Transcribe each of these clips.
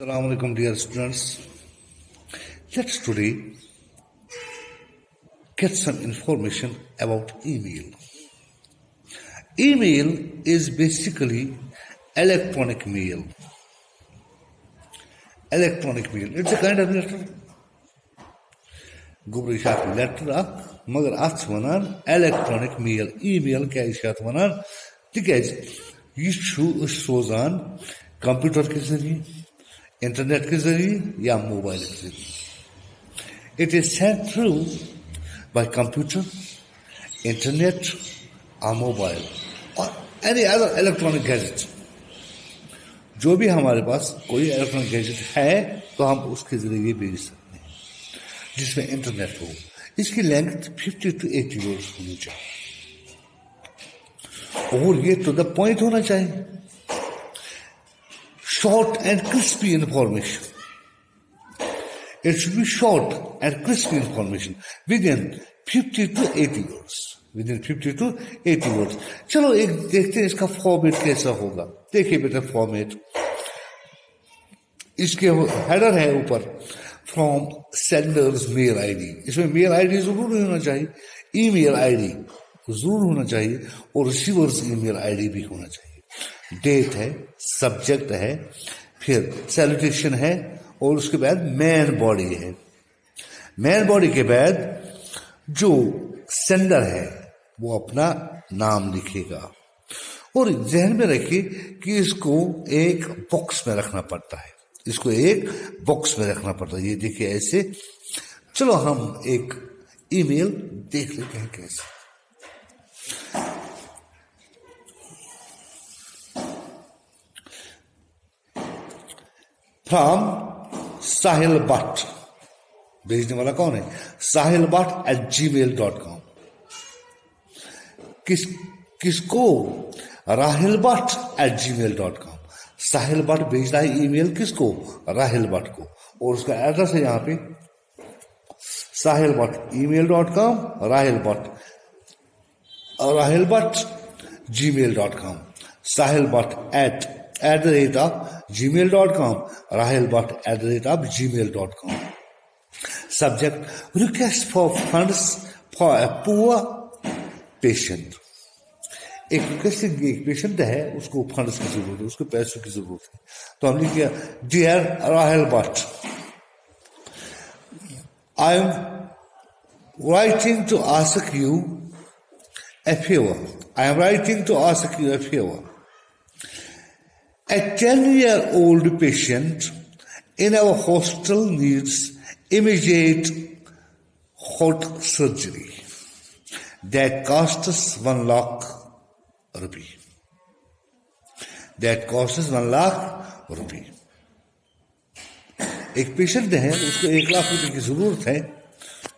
Assalamu alaikum, dear students. Let's today get some information about email. Email is basically electronic mail. Electronic mail. It's a kind of letter. Gubrishat letter magar ath wanan electronic mail. Email क्या इशात वनान तिकेज ये सोजान computer के जरिए internet के जरिए या mobile के जरिए it is send through bye computer internet और मोबाइल और एनी अदर इलेक्ट्रॉनिक गैजेट जो भी हमारे पास कोई इलेक्ट्रॉनिक गैजेट है तो हम उसके जरिए भेज सकते हैं जिसमें इंटरनेट हो इसकी लेंथ 50 to 80 वर्ड्स होनी चाहिए और ये टू द पॉइंट होना चाहिए short and crispy information. It should be short and crispy information within 50 to 80 words. Within 50 to 80 words. चलो एक देखते हैं इसका फॉर्मेट कैसा होगा. देखिए बेटा फॉर्मेट. इसके हेडर है ऊपर फ्रॉम सेंडर्स मेल आईडी. इसमें मेल आईडी जरूर होना चाहिए. ईमेल आईडी जरूर होना चाहिए और रिसीवर्स ईमेल आईडी भी होना चाहिए. डेट है, सब्जेक्ट है, फिर सैल्यूटेशन है और उसके बाद मेन बॉडी है. मेन बॉडी के बाद जो सेंडर है वो अपना नाम लिखेगा और जहन में रखिए कि इसको एक बॉक्स में रखना पड़ता है. इसको एक बॉक्स में रखना पड़ता है. ये देखिए ऐसे. चलो हम एक ईमेल देख लेते हैं कैसे. फ्रॉम साहिल भट्ट. भेजने वाला कौन है? साहिल भट्ट @gmail.com. किसको? राहिल भट्ट @gmail.com. साहिल भट्ट भेज रहा है ईमेल किसको? राहिल भट्ट को. और उसका एड्रेस है यहां पे साहिल Bhatt email.com Rahil Bhatt gmail.com. Sahil Bhatt @gmail.com Rahil Bhatt @gmail.com. Subject: request for funds for a poor patient. एक पेशेंट है उसको फंड्स की जरूरत है, उसको पैसों की जरूरत है. तो हमने किया dear Rahil Bhatt, I am writing to ask you a favor. I am writing to ask you a favor. A 10-year-old patient in our hospital needs immediate heart surgery that costs 1 lakh rupee. That costs 1 lakh rupee. एक patient है उसको 1 लाख रुपए की जरूरत है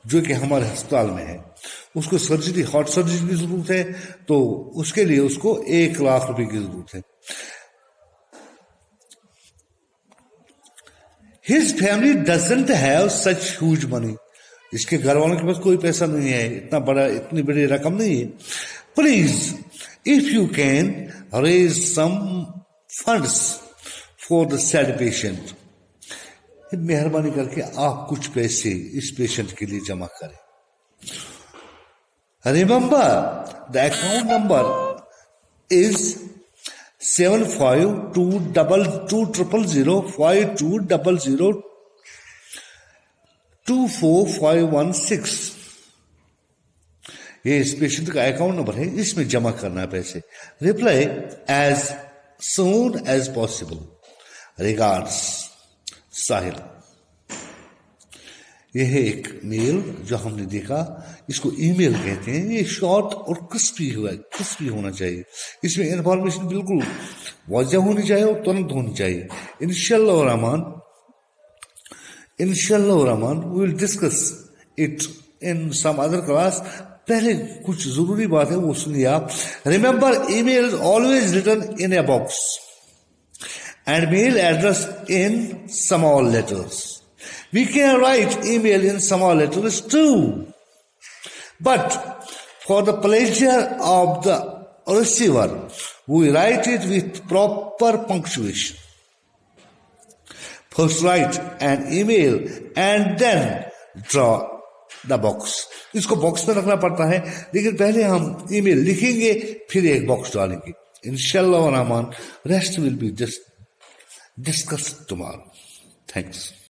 जो कि हमारे अस्पताल में है. उसको सर्जरी हार्ट सर्जरी की जरूरत है तो उसके लिए उसको 1 लाख रुपए की जरूरत है. His family doesn't have such huge money. इसके घर वालों के पास कोई पैसा नहीं है, इतनी बड़ी रकम नहीं है. Please, if you can raise some funds for the said patient. मेहरबानी करके आप कुछ पैसे इस पेशेंट के लिए जमा करें. Remember, the account number is 7522005200245116. ये इस पेशेंट का अकाउंट नंबर है, इसमें जमा करना है पैसे. Reply as soon as possible. Regards Sahil. यह है एक मेल जो हमने देखा, इसको ईमेल कहते हैं. ये शॉर्ट और क्रिस्पी होना चाहिए. इसमें इंफॉर्मेशन बिल्कुल वाज़ेह होनी चाहिए और तुरंत होनी चाहिए. इंशाअल्लाह Rahman we will discuss it in some other class. पहले कुछ जरूरी बात है वो सुनिए आप. Remember, email is always written in a box and mail address in small letters. We can write email in small letters too. But for the pleasure of the receiver, we write it with proper punctuation. First write an email and then draw the box. इसको box में रखना पड़ता है, लेकिन पहले हम email लिखेंगे फिर एक बॉक्स डालेंगे। इंशाल्लाह Rahman, rest will be just discuss tomorrow. Thanks.